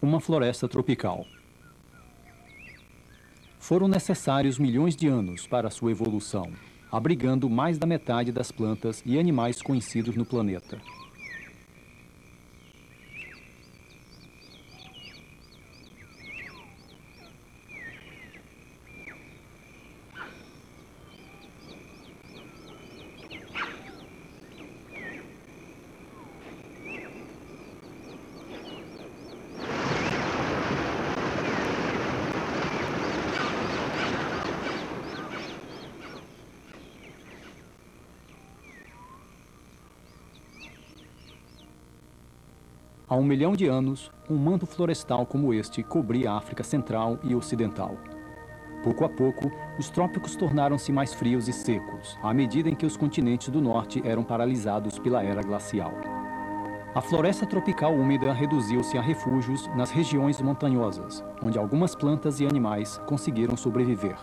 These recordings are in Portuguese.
Uma floresta tropical. Foram necessários milhões de anos para sua evolução, abrigando mais da metade das plantas e animais conhecidos no planeta. Há 1 milhão de anos, um manto florestal como este cobria a África Central e Ocidental. Pouco a pouco, os trópicos tornaram-se mais frios e secos, à medida em que os continentes do norte eram paralisados pela era glacial. A floresta tropical úmida reduziu-se a refúgios nas regiões montanhosas, onde algumas plantas e animais conseguiram sobreviver.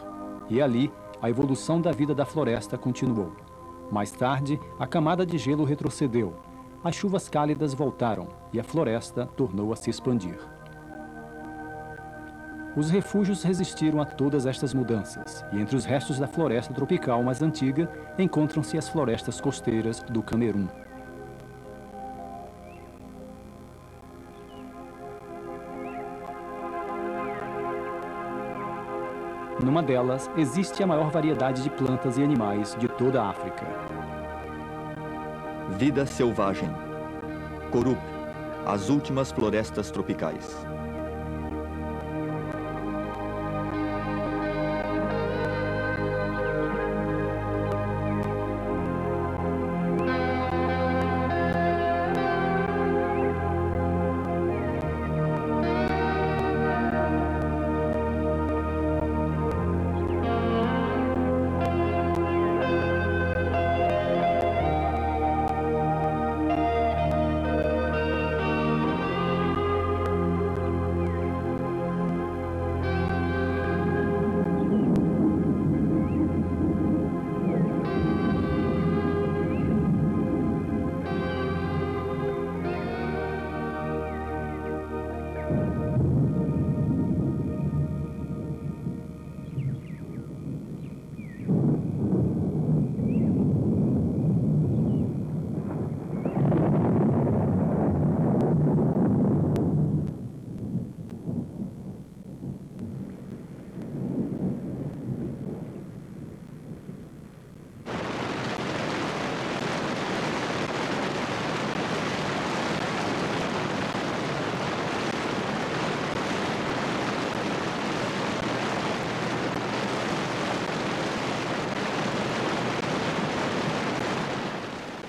E ali, a evolução da vida da floresta continuou. Mais tarde, a camada de gelo retrocedeu. As chuvas cálidas voltaram e a floresta tornou a se expandir. Os refúgios resistiram a todas estas mudanças, e entre os restos da floresta tropical mais antiga encontram-se as florestas costeiras do Camerun. Numa delas, existe a maior variedade de plantas e animais de toda a África. Vida selvagem. Corup, as últimas florestas tropicais.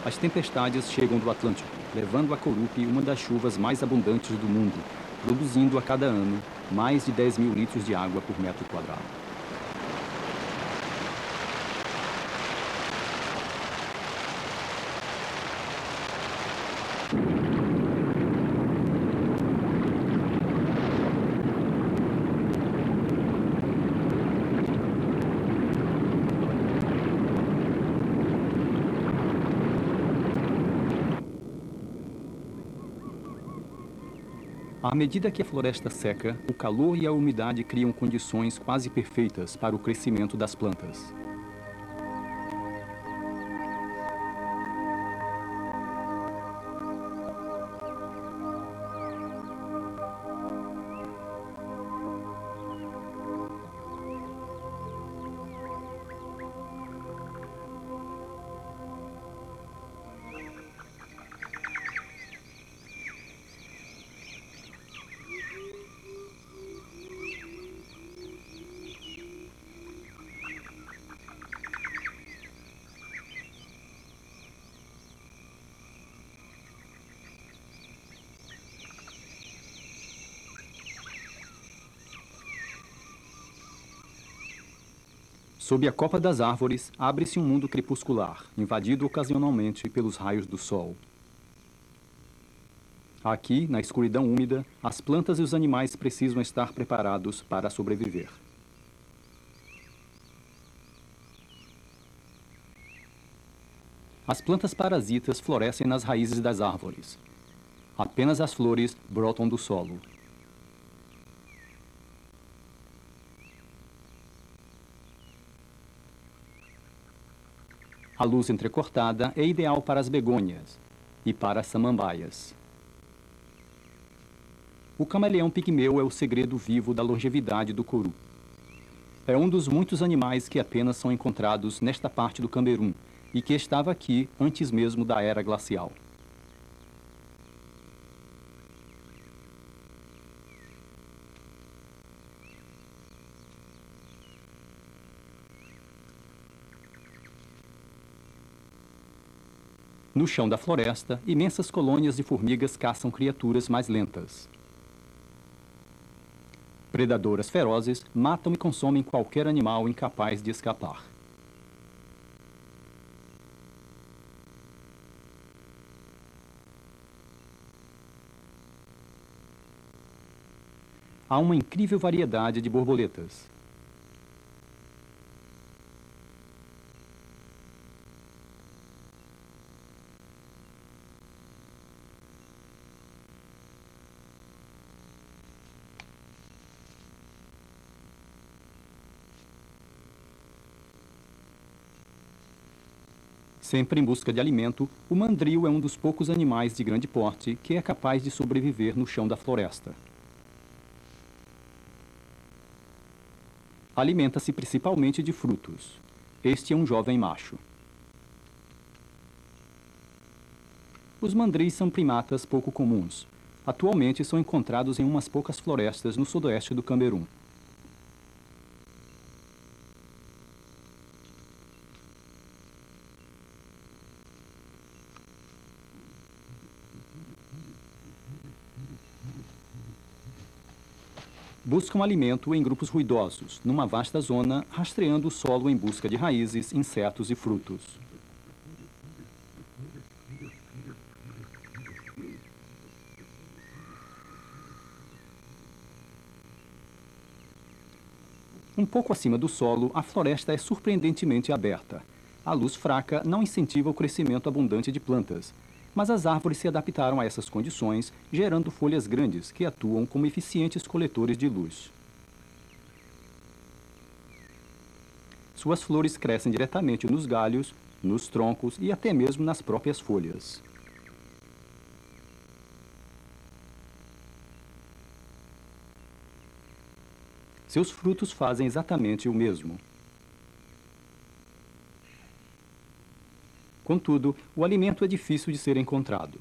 As tempestades chegam do Atlântico, levando a Corup uma das chuvas mais abundantes do mundo, produzindo a cada ano mais de 10 mil litros de água por metro quadrado. À medida que a floresta seca, o calor e a umidade criam condições quase perfeitas para o crescimento das plantas. Sob a copa das árvores, abre-se um mundo crepuscular, invadido ocasionalmente pelos raios do sol. Aqui, na escuridão úmida, as plantas e os animais precisam estar preparados para sobreviver. As plantas parasitas florescem nas raízes das árvores. Apenas as flores brotam do solo. A luz entrecortada é ideal para as begônias e para as samambaias. O camaleão pigmeu é o segredo vivo da longevidade do coru. É um dos muitos animais que apenas são encontrados nesta parte do Camerun e que estava aqui antes mesmo da era glacial. No chão da floresta, imensas colônias de formigas caçam criaturas mais lentas. Predadoras ferozes matam e consomem qualquer animal incapaz de escapar. Há uma incrível variedade de borboletas. Sempre em busca de alimento, o mandril é um dos poucos animais de grande porte que é capaz de sobreviver no chão da floresta. Alimenta-se principalmente de frutos. Este é um jovem macho. Os mandris são primatas pouco comuns. Atualmente são encontrados em umas poucas florestas no sudoeste do Camerun. Buscam alimento em grupos ruidosos, numa vasta zona, rastreando o solo em busca de raízes, insetos e frutos. Um pouco acima do solo, a floresta é surpreendentemente aberta. A luz fraca não incentiva o crescimento abundante de plantas, mas as árvores se adaptaram a essas condições, gerando folhas grandes que atuam como eficientes coletores de luz. Suas flores crescem diretamente nos galhos, nos troncos e até mesmo nas próprias folhas. Seus frutos fazem exatamente o mesmo. Contudo, o alimento é difícil de ser encontrado,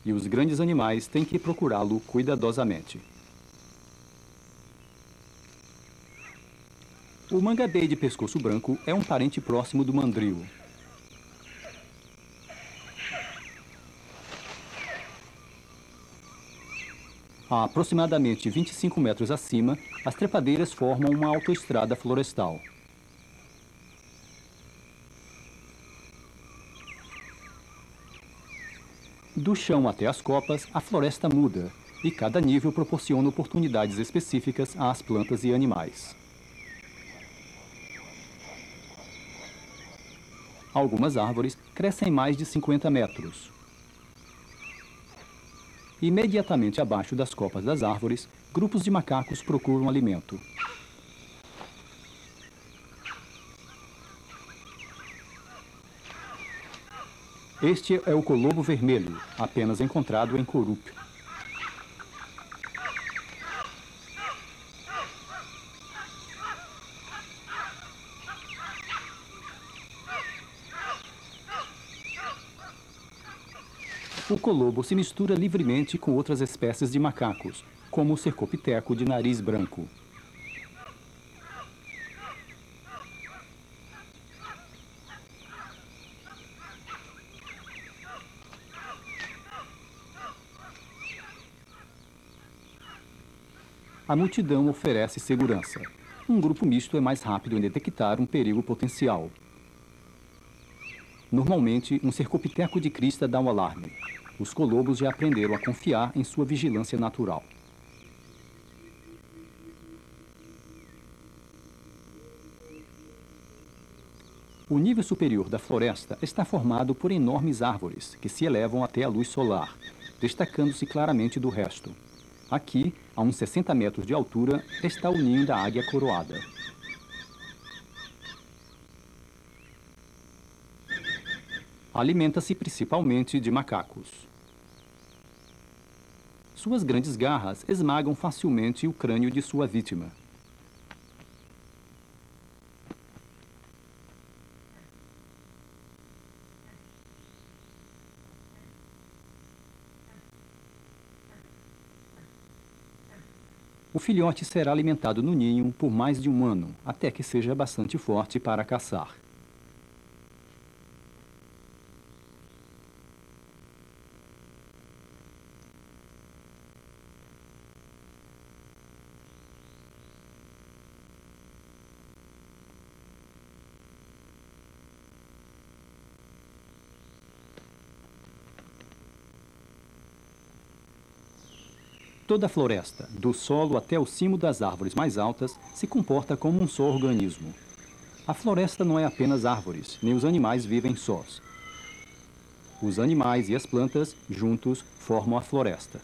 e os grandes animais têm que procurá-lo cuidadosamente. O mangabey de pescoço branco é um parente próximo do mandril. A aproximadamente 25 metros acima, as trepadeiras formam uma autoestrada florestal. Do chão até as copas, a floresta muda, e cada nível proporciona oportunidades específicas às plantas e animais. Algumas árvores crescem mais de 50 metros. Imediatamente abaixo das copas das árvores, grupos de macacos procuram alimento. Este é o colobo vermelho, apenas encontrado em Corup. O colobo se mistura livremente com outras espécies de macacos, como o cercopiteco de nariz branco. A multidão oferece segurança. Um grupo misto é mais rápido em detectar um perigo potencial. Normalmente, um cercopiteco de crista dá um alarme. Os colobos já aprenderam a confiar em sua vigilância natural. O nível superior da floresta está formado por enormes árvores que se elevam até a luz solar, destacando-se claramente do resto. Aqui, a uns 60 metros de altura, está o ninho da águia coroada. Alimenta-se principalmente de macacos. Suas grandes garras esmagam facilmente o crânio de sua vítima. O filhote será alimentado no ninho por mais de um ano, até que seja bastante forte para caçar. Toda a floresta, do solo até o cimo das árvores mais altas, se comporta como um só organismo. A floresta não é apenas árvores, nem os animais vivem sós. Os animais e as plantas, juntos, formam a floresta.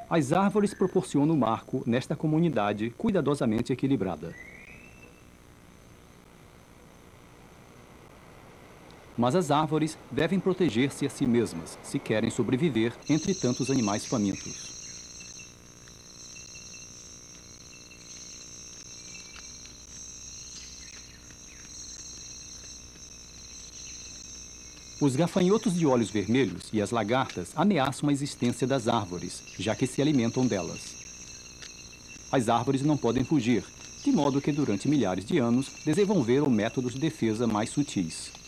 As árvores proporcionam o marco nesta comunidade cuidadosamente equilibrada. Mas as árvores devem proteger-se a si mesmas, se querem sobreviver entre tantos animais famintos. Os gafanhotos de olhos vermelhos e as lagartas ameaçam a existência das árvores, já que se alimentam delas. As árvores não podem fugir, de modo que durante milhares de anos desenvolveram métodos de defesa mais sutis.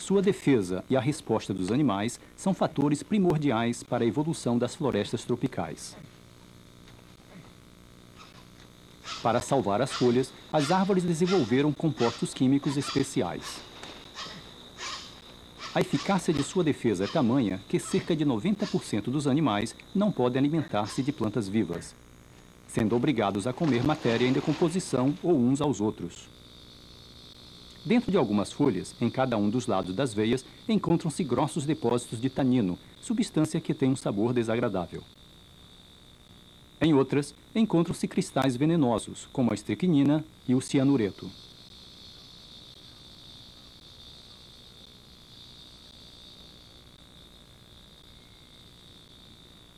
Sua defesa e a resposta dos animais são fatores primordiais para a evolução das florestas tropicais. Para salvar as folhas, as árvores desenvolveram compostos químicos especiais. A eficácia de sua defesa é tamanha que cerca de 90% dos animais não podem alimentar-se de plantas vivas, sendo obrigados a comer matéria em decomposição ou uns aos outros. Dentro de algumas folhas, em cada um dos lados das veias, encontram-se grossos depósitos de tanino, substância que tem um sabor desagradável. Em outras, encontram-se cristais venenosos, como a estricnina e o cianureto.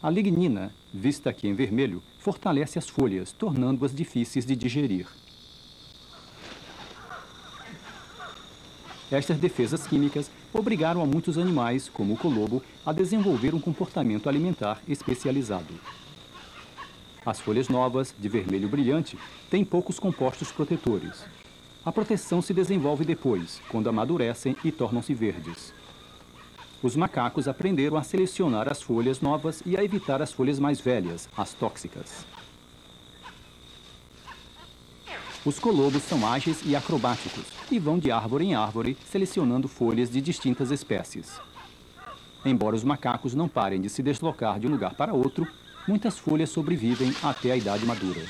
A lignina, vista aqui em vermelho, fortalece as folhas, tornando-as difíceis de digerir. Estas defesas químicas obrigaram a muitos animais, como o colobo, a desenvolver um comportamento alimentar especializado. As folhas novas, de vermelho brilhante, têm poucos compostos protetores. A proteção se desenvolve depois, quando amadurecem e tornam-se verdes. Os macacos aprenderam a selecionar as folhas novas e a evitar as folhas mais velhas, as tóxicas. Os colobos são ágeis e acrobáticos e vão de árvore em árvore, selecionando folhas de distintas espécies. Embora os macacos não parem de se deslocar de um lugar para outro, muitas folhas sobrevivem até a idade madura.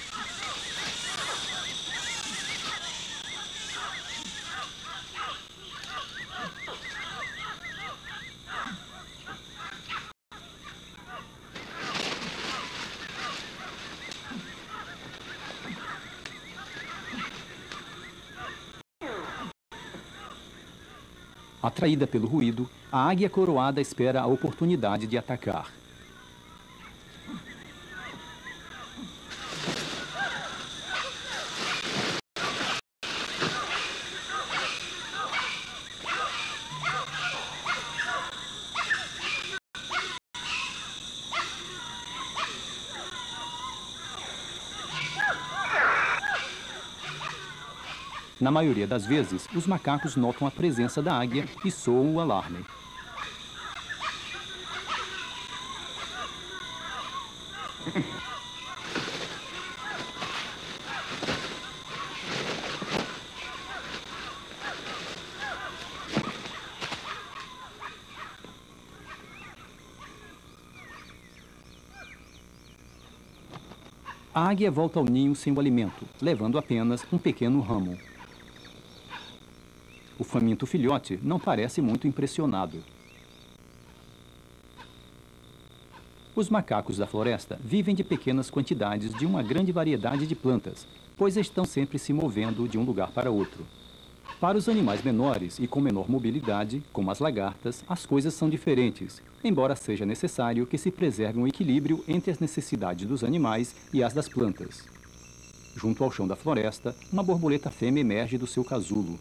Atraída pelo ruído, a águia coroada espera a oportunidade de atacar. Na maioria das vezes, os macacos notam a presença da águia e soam o alarme. A águia volta ao ninho sem o alimento, levando apenas um pequeno ramo. O faminto filhote não parece muito impressionado. Os macacos da floresta vivem de pequenas quantidades de uma grande variedade de plantas, pois estão sempre se movendo de um lugar para outro. Para os animais menores e com menor mobilidade, como as lagartas, as coisas são diferentes, embora seja necessário que se preserve um equilíbrio entre as necessidades dos animais e as das plantas. Junto ao chão da floresta, uma borboleta fêmea emerge do seu casulo.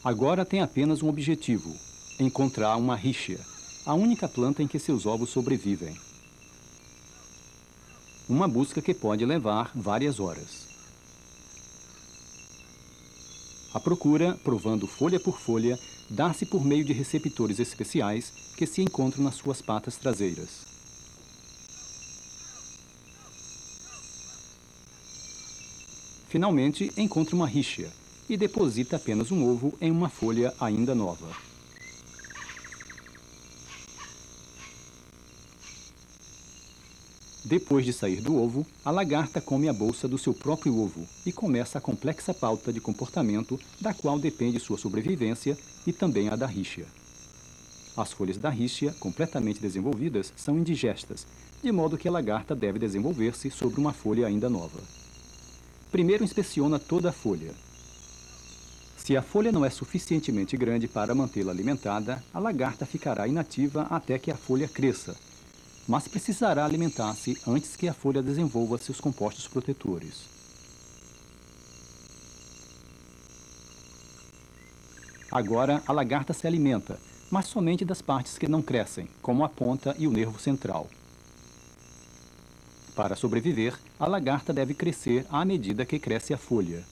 Agora tem apenas um objetivo: encontrar uma ríchia, a única planta em que seus ovos sobrevivem. Uma busca que pode levar várias horas. A procura, provando folha por folha, dá-se por meio de receptores especiais que se encontram nas suas patas traseiras. Finalmente, encontra uma ríchia e deposita apenas um ovo em uma folha ainda nova. Depois de sair do ovo, a lagarta come a bolsa do seu próprio ovo e começa a complexa pauta de comportamento da qual depende sua sobrevivência e também a da ríchia. As folhas da ríchia, completamente desenvolvidas, são indigestas, de modo que a lagarta deve desenvolver-se sobre uma folha ainda nova. Primeiro inspeciona toda a folha. Se a folha não é suficientemente grande para mantê-la alimentada, a lagarta ficará inativa até que a folha cresça, mas precisará alimentar-se antes que a folha desenvolva seus compostos protetores. Agora, a lagarta se alimenta, mas somente das partes que não crescem, como a ponta e o nervo central. Para sobreviver, a lagarta deve crescer à medida que cresce a folha.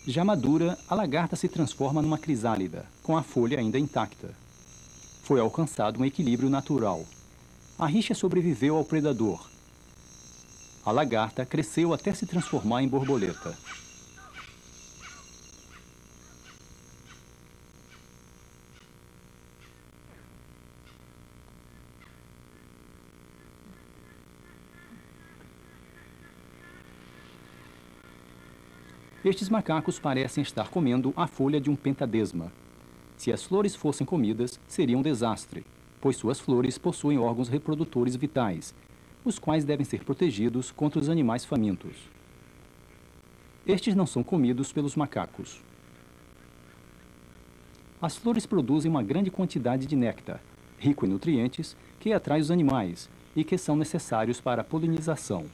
Já madura, a lagarta se transforma numa crisálida, com a folha ainda intacta. Foi alcançado um equilíbrio natural. A ríchia sobreviveu ao predador. A lagarta cresceu até se transformar em borboleta. Estes macacos parecem estar comendo a folha de um pentadesma. Se as flores fossem comidas, seria um desastre, pois suas flores possuem órgãos reprodutores vitais, os quais devem ser protegidos contra os animais famintos. Estes não são comidos pelos macacos. As flores produzem uma grande quantidade de néctar, rico em nutrientes, que atrai os animais e que são necessários para a polinização.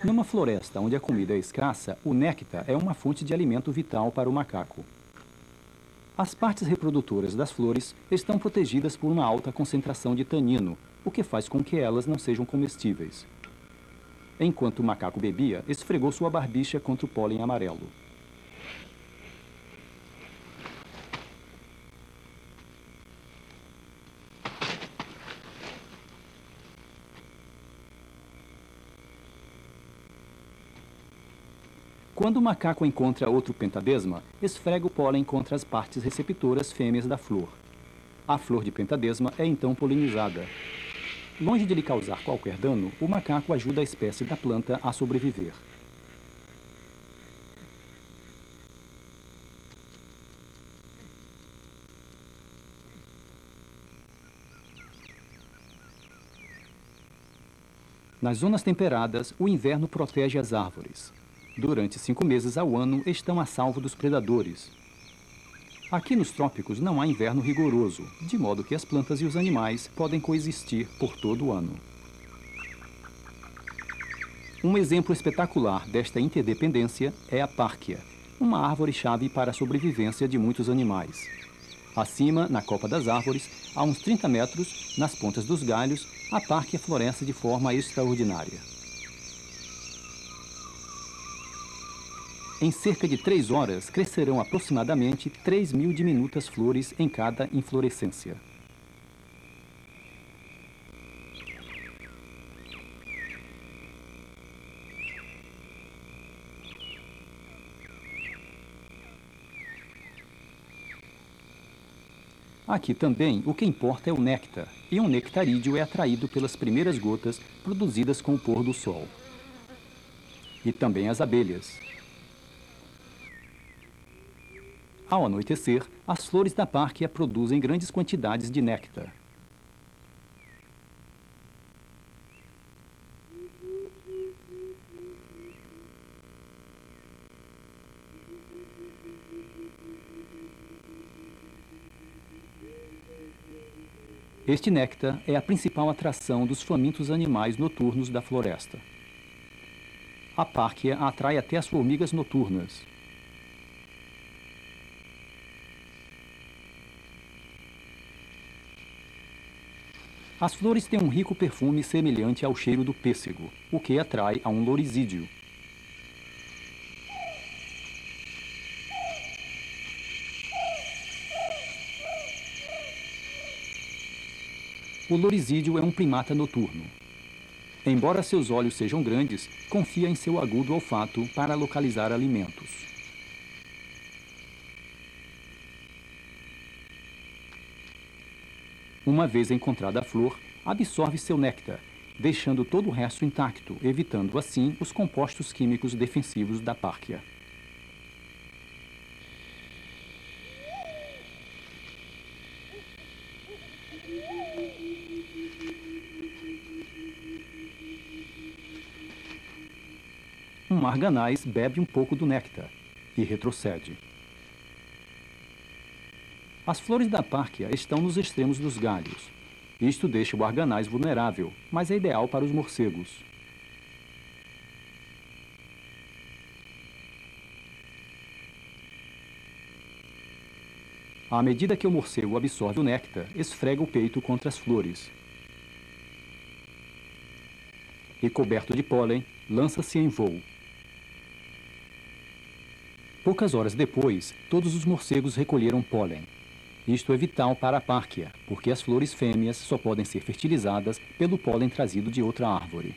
Numa floresta onde a comida é escassa, o néctar é uma fonte de alimento vital para o macaco. As partes reprodutoras das flores estão protegidas por uma alta concentração de tanino, o que faz com que elas não sejam comestíveis. Enquanto o macaco bebia, esfregou sua barbicha contra o pólen amarelo. Quando o macaco encontra outro pentadesma, esfrega o pólen contra as partes receptoras fêmeas da flor. A flor de pentadesma é então polinizada. Longe de lhe causar qualquer dano, o macaco ajuda a espécie da planta a sobreviver. Nas zonas temperadas, o inverno protege as árvores. Durante 5 meses ao ano, estão a salvo dos predadores. Aqui nos trópicos não há inverno rigoroso, de modo que as plantas e os animais podem coexistir por todo o ano. Um exemplo espetacular desta interdependência é a párquia, uma árvore-chave para a sobrevivência de muitos animais. Acima, na copa das árvores, a uns 30 metros, nas pontas dos galhos, a párquia floresce de forma extraordinária. Em cerca de 3 horas, crescerão aproximadamente 3.000 diminutas flores em cada inflorescência. Aqui também, o que importa é o néctar, e um nectarídeo é atraído pelas primeiras gotas produzidas com o pôr do sol. E também as abelhas. Ao anoitecer, as flores da párquia produzem grandes quantidades de néctar. Este néctar é a principal atração dos famintos animais noturnos da floresta. A párquia atrai até as formigas noturnas. As flores têm um rico perfume semelhante ao cheiro do pêssego, o que atrai a um lorisídeo. O lorisídeo é um primata noturno. Embora seus olhos sejam grandes, confia em seu agudo olfato para localizar alimentos. Uma vez encontrada a flor, absorve seu néctar, deixando todo o resto intacto, evitando assim os compostos químicos defensivos da párquia. Um marganaz bebe um pouco do néctar e retrocede. As flores da párquia estão nos extremos dos galhos. Isto deixa o arganaz vulnerável, mas é ideal para os morcegos. À medida que o morcego absorve o néctar, esfrega o peito contra as flores. E, coberto de pólen, lança-se em voo. Poucas horas depois, todos os morcegos recolheram pólen. Isto é vital para a párquia, porque as flores fêmeas só podem ser fertilizadas pelo pólen trazido de outra árvore.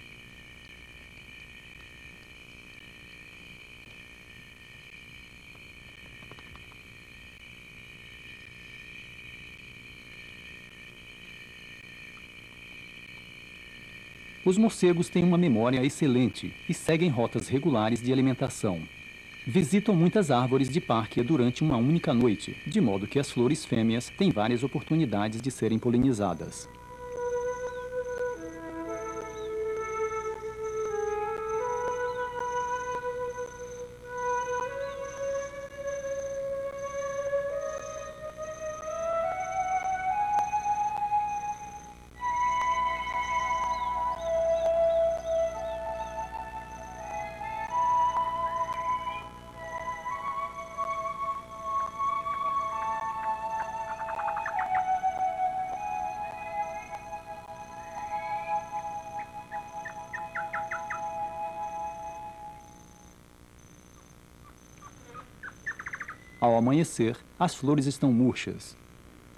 Os morcegos têm uma memória excelente e seguem rotas regulares de alimentação. Visitam muitas árvores de párquia durante uma única noite, de modo que as flores fêmeas têm várias oportunidades de serem polinizadas. Ao amanhecer, as flores estão murchas.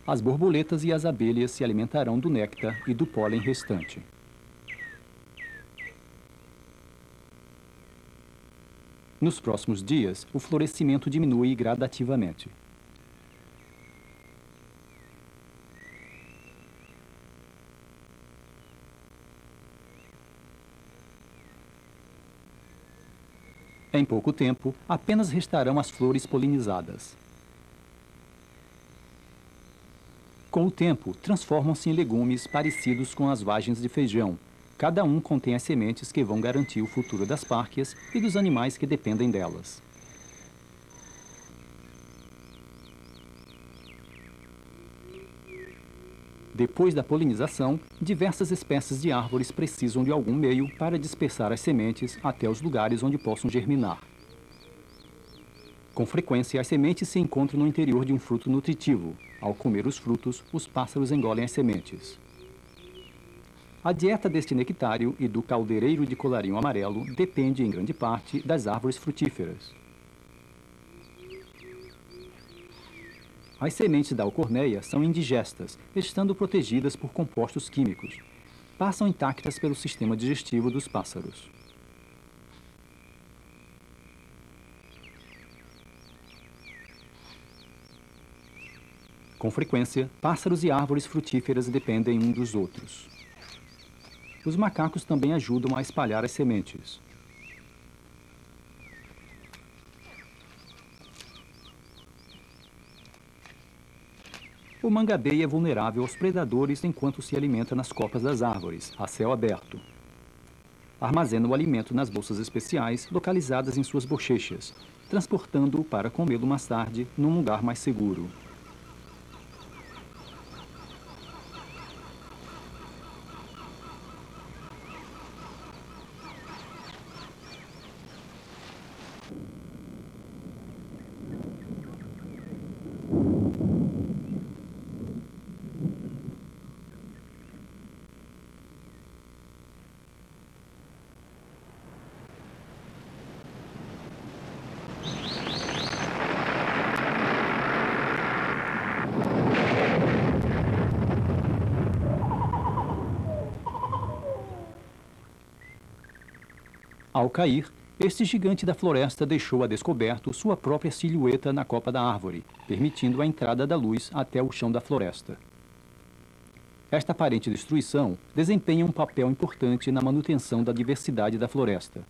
As borboletas e as abelhas se alimentarão do néctar e do pólen restante. Nos próximos dias, o florescimento diminui gradativamente. Em pouco tempo, apenas restarão as flores polinizadas. Com o tempo, transformam-se em legumes parecidos com as vagens de feijão. Cada um contém as sementes que vão garantir o futuro das párquias e dos animais que dependem delas. Depois da polinização, diversas espécies de árvores precisam de algum meio para dispersar as sementes até os lugares onde possam germinar. Com frequência, as sementes se encontram no interior de um fruto nutritivo. Ao comer os frutos, os pássaros engolem as sementes. A dieta deste nectário e do caldeireiro de colarinho amarelo depende, em grande parte, das árvores frutíferas. As sementes da alcornéia são indigestas, estando protegidas por compostos químicos. Passam intactas pelo sistema digestivo dos pássaros. Com frequência, pássaros e árvores frutíferas dependem uns dos outros. Os macacos também ajudam a espalhar as sementes. O mangabeia é vulnerável aos predadores enquanto se alimenta nas copas das árvores, a céu aberto. Armazena o alimento nas bolsas especiais localizadas em suas bochechas, transportando-o para comê-lo mais tarde num lugar mais seguro. Ao cair, este gigante da floresta deixou a descoberto sua própria silhueta na copa da árvore, permitindo a entrada da luz até o chão da floresta. Esta aparente destruição desempenha um papel importante na manutenção da diversidade da floresta.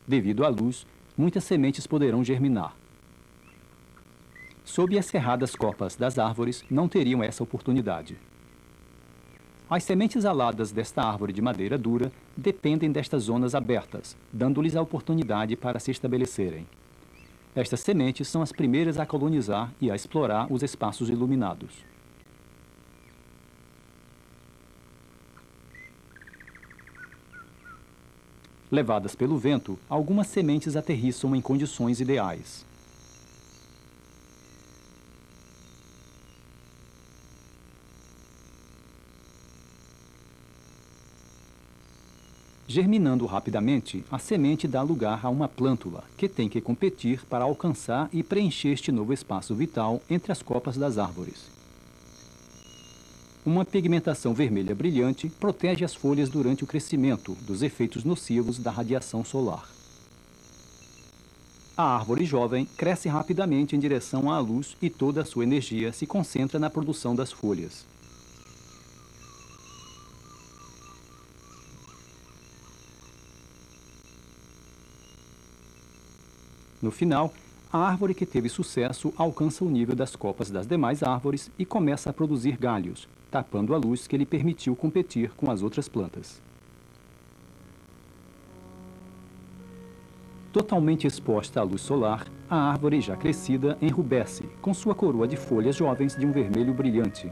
Devido à luz, muitas sementes poderão germinar. Sob as cerradas copas das árvores, não teriam essa oportunidade. As sementes aladas desta árvore de madeira dura dependem destas zonas abertas, dando-lhes a oportunidade para se estabelecerem. Estas sementes são as primeiras a colonizar e a explorar os espaços iluminados. Levadas pelo vento, algumas sementes aterrissam em condições ideais. Germinando rapidamente, a semente dá lugar a uma plântula, que tem que competir para alcançar e preencher este novo espaço vital entre as copas das árvores. Uma pigmentação vermelha brilhante protege as folhas durante o crescimento dos efeitos nocivos da radiação solar. A árvore jovem cresce rapidamente em direção à luz e toda a sua energia se concentra na produção das folhas. No final, a árvore que teve sucesso alcança o nível das copas das demais árvores e começa a produzir galhos, tapando a luz que lhe permitiu competir com as outras plantas. Totalmente exposta à luz solar, a árvore já crescida enrubesce, com sua coroa de folhas jovens de um vermelho brilhante.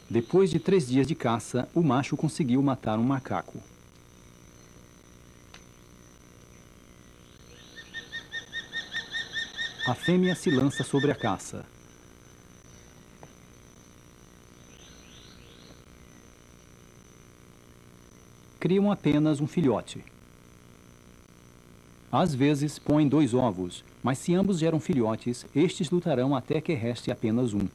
Depois de 3 dias de caça, o macho conseguiu matar um macaco. A fêmea se lança sobre a caça. Criam apenas um filhote. Às vezes, põem 2 ovos, mas se ambos geram filhotes, estes lutarão até que reste apenas um.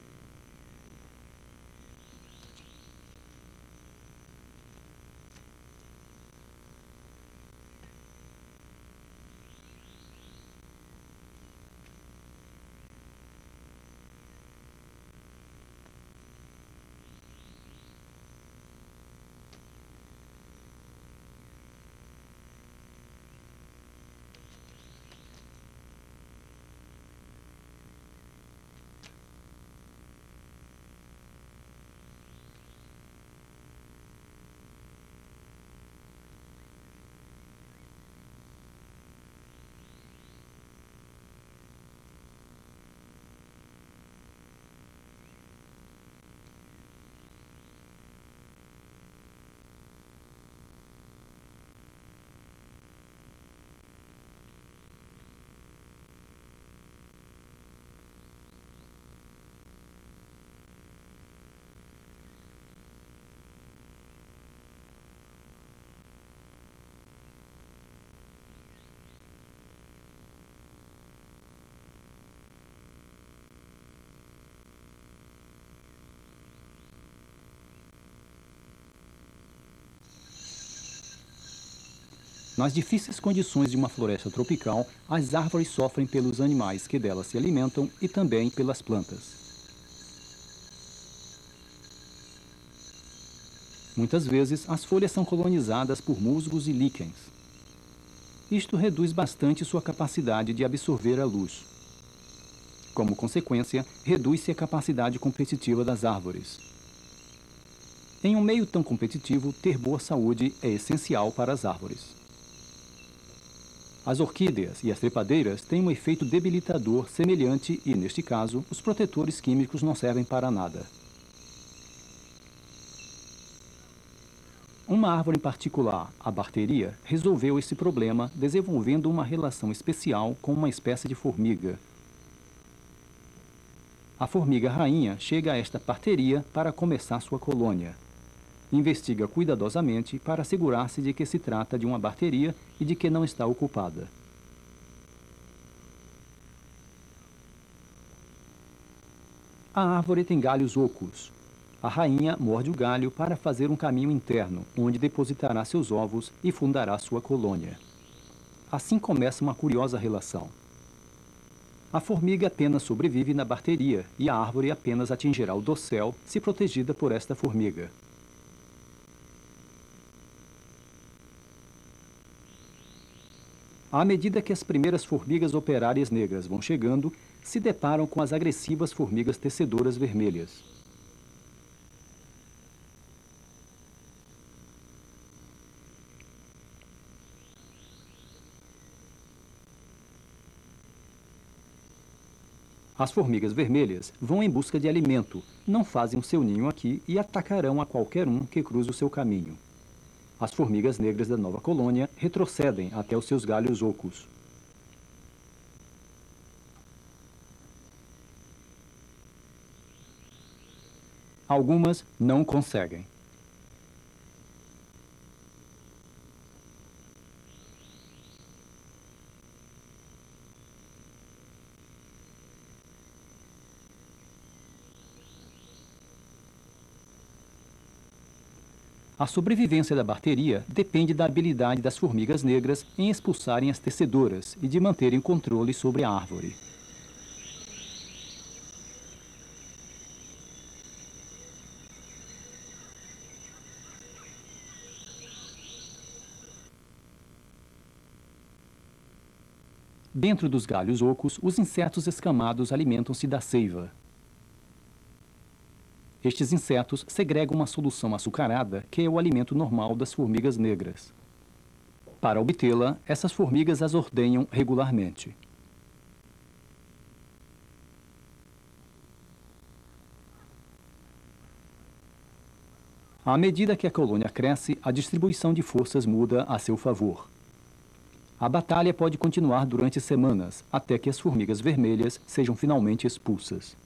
Nas difíceis condições de uma floresta tropical, as árvores sofrem pelos animais que delas se alimentam e também pelas plantas. Muitas vezes, as folhas são colonizadas por musgos e líquens. Isto reduz bastante sua capacidade de absorver a luz. Como consequência, reduz-se a capacidade competitiva das árvores. Em um meio tão competitivo, ter boa saúde é essencial para as árvores. As orquídeas e as trepadeiras têm um efeito debilitador semelhante e, neste caso, os protetores químicos não servem para nada. Uma árvore em particular, a barteria, resolveu esse problema desenvolvendo uma relação especial com uma espécie de formiga. A formiga rainha chega a esta parteria para começar sua colônia. Investiga cuidadosamente para assegurar-se de que se trata de uma barteria e de que não está ocupada. A árvore tem galhos ocos. A rainha morde o galho para fazer um caminho interno, onde depositará seus ovos e fundará sua colônia. Assim começa uma curiosa relação. A formiga apenas sobrevive na barteria e a árvore apenas atingirá o dossel se protegida por esta formiga. À medida que as primeiras formigas operárias negras vão chegando, se deparam com as agressivas formigas tecedoras vermelhas. As formigas vermelhas vão em busca de alimento, não fazem o seu ninho aqui e atacarão a qualquer um que cruze o seu caminho. As formigas negras da nova colônia retrocedem até os seus galhos ocos. Algumas não conseguem. A sobrevivência da barteria depende da habilidade das formigas negras em expulsarem as tecedoras e de manterem controle sobre a árvore. Dentro dos galhos ocos, os insetos escamados alimentam-se da seiva. Estes insetos segregam uma solução açucarada, que é o alimento normal das formigas negras. Para obtê-la, essas formigas as ordenham regularmente. À medida que a colônia cresce, a distribuição de forças muda a seu favor. A batalha pode continuar durante semanas, até que as formigas vermelhas sejam finalmente expulsas.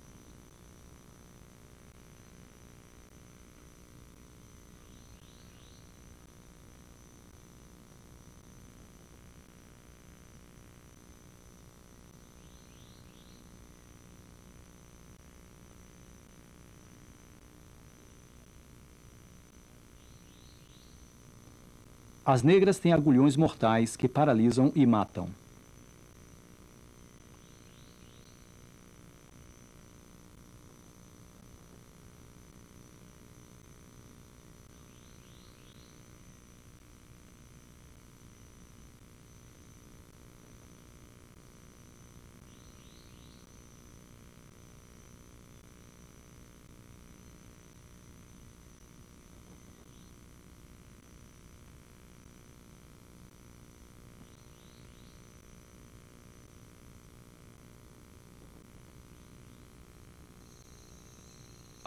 As negras têm agulhões mortais que paralisam e matam.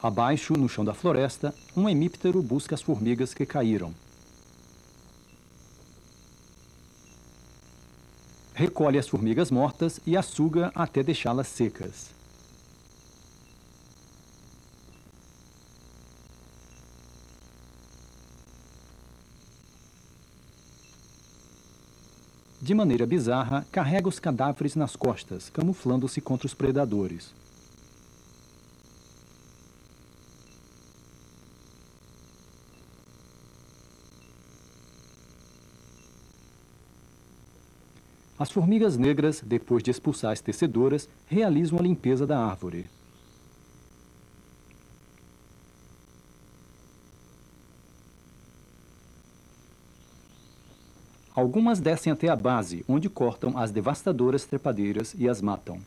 Abaixo, no chão da floresta, um hemíptero busca as formigas que caíram. Recolhe as formigas mortas e as suga até deixá-las secas. De maneira bizarra, carrega os cadáveres nas costas, camuflando-se contra os predadores. As formigas negras, depois de expulsar as tecedoras, realizam a limpeza da árvore. Algumas descem até a base, onde cortam as devastadoras trepadeiras e as matam.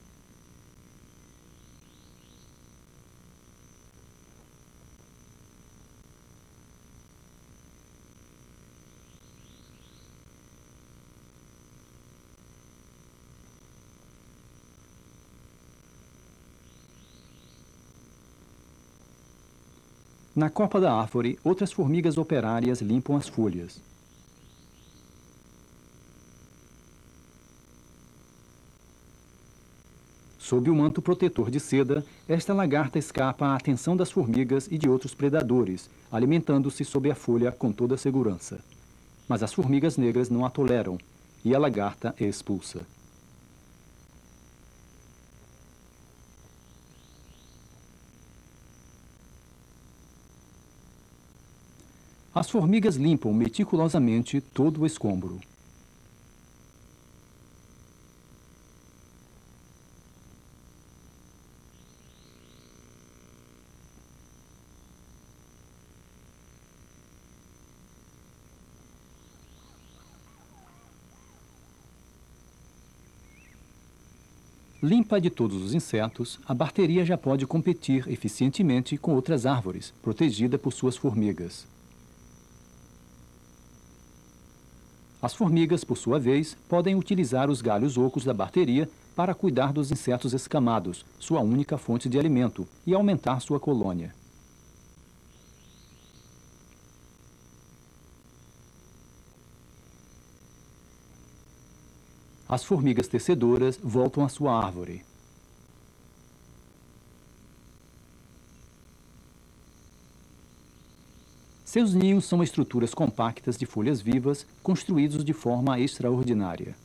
Na copa da árvore, outras formigas operárias limpam as folhas. Sob o manto protetor de seda, esta lagarta escapa à atenção das formigas e de outros predadores, alimentando-se sob a folha com toda a segurança. Mas as formigas negras não a toleram, e a lagarta é expulsa. As formigas limpam meticulosamente todo o escombro. Limpa de todos os insetos, a barteria já pode competir eficientemente com outras árvores, protegida por suas formigas. As formigas, por sua vez, podem utilizar os galhos ocos da barteria para cuidar dos insetos escamados, sua única fonte de alimento, e aumentar sua colônia. As formigas tecedoras voltam à sua árvore. Seus ninhos são estruturas compactas de folhas vivas, construídos de forma extraordinária.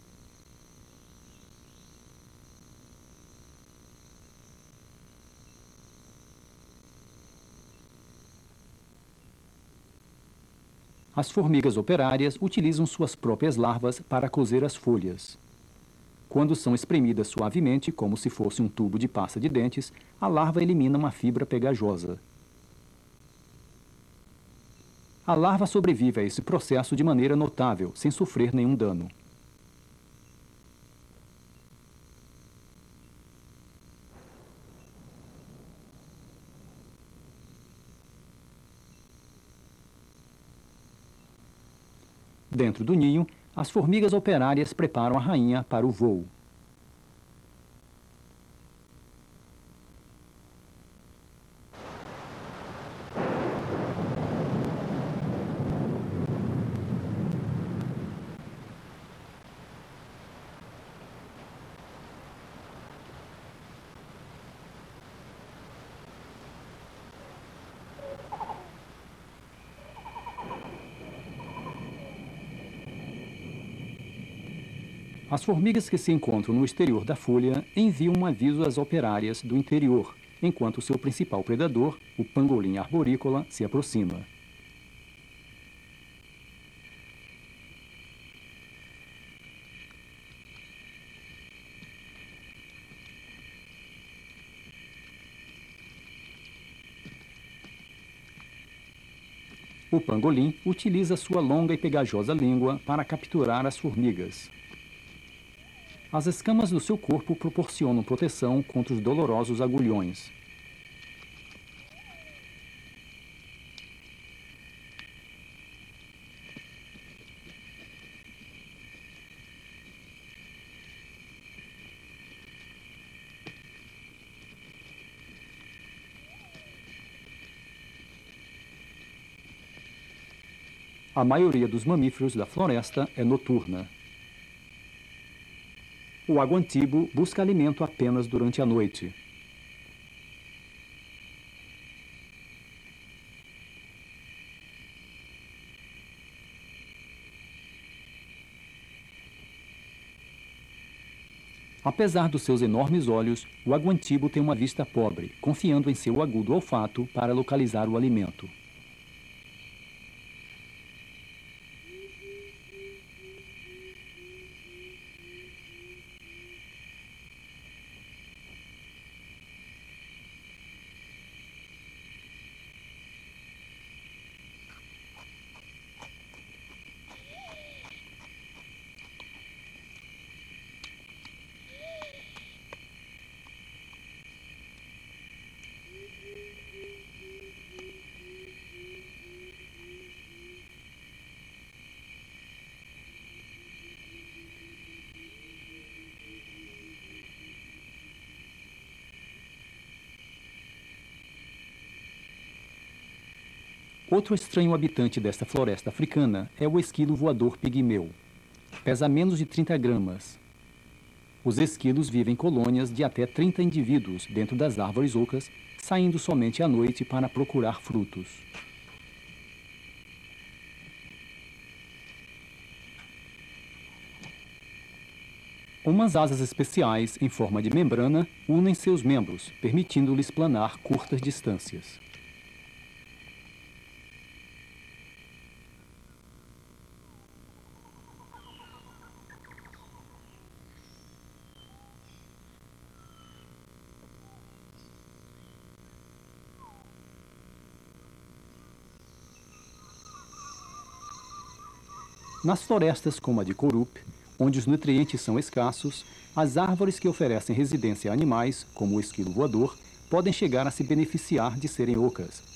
As formigas operárias utilizam suas próprias larvas para cozer as folhas. Quando são espremidas suavemente, como se fosse um tubo de pasta de dentes, a larva elimina uma fibra pegajosa. A larva sobrevive a esse processo de maneira notável, sem sofrer nenhum dano. Dentro do ninho, as formigas operárias preparam a rainha para o voo. As formigas que se encontram no exterior da folha enviam um aviso às operárias do interior, enquanto seu principal predador, o pangolim arborícola, se aproxima. O pangolim utiliza sua longa e pegajosa língua para capturar as formigas. As escamas do seu corpo proporcionam proteção contra os dolorosos agulhões. A maioria dos mamíferos da floresta é noturna. O aguantibo busca alimento apenas durante a noite. Apesar dos seus enormes olhos, o aguantibo tem uma vista pobre, confiando em seu agudo olfato para localizar o alimento. Outro estranho habitante desta floresta africana é o esquilo voador pigmeu. Pesa menos de 30 gramas. Os esquilos vivem em colônias de até 30 indivíduos dentro das árvores ocas, saindo somente à noite para procurar frutos. Umas asas especiais, em forma de membrana, unem seus membros, permitindo-lhes planar curtas distâncias. Nas florestas como a de Korup, onde os nutrientes são escassos, as árvores que oferecem residência a animais, como o esquilo voador, podem chegar a se beneficiar de serem ocas,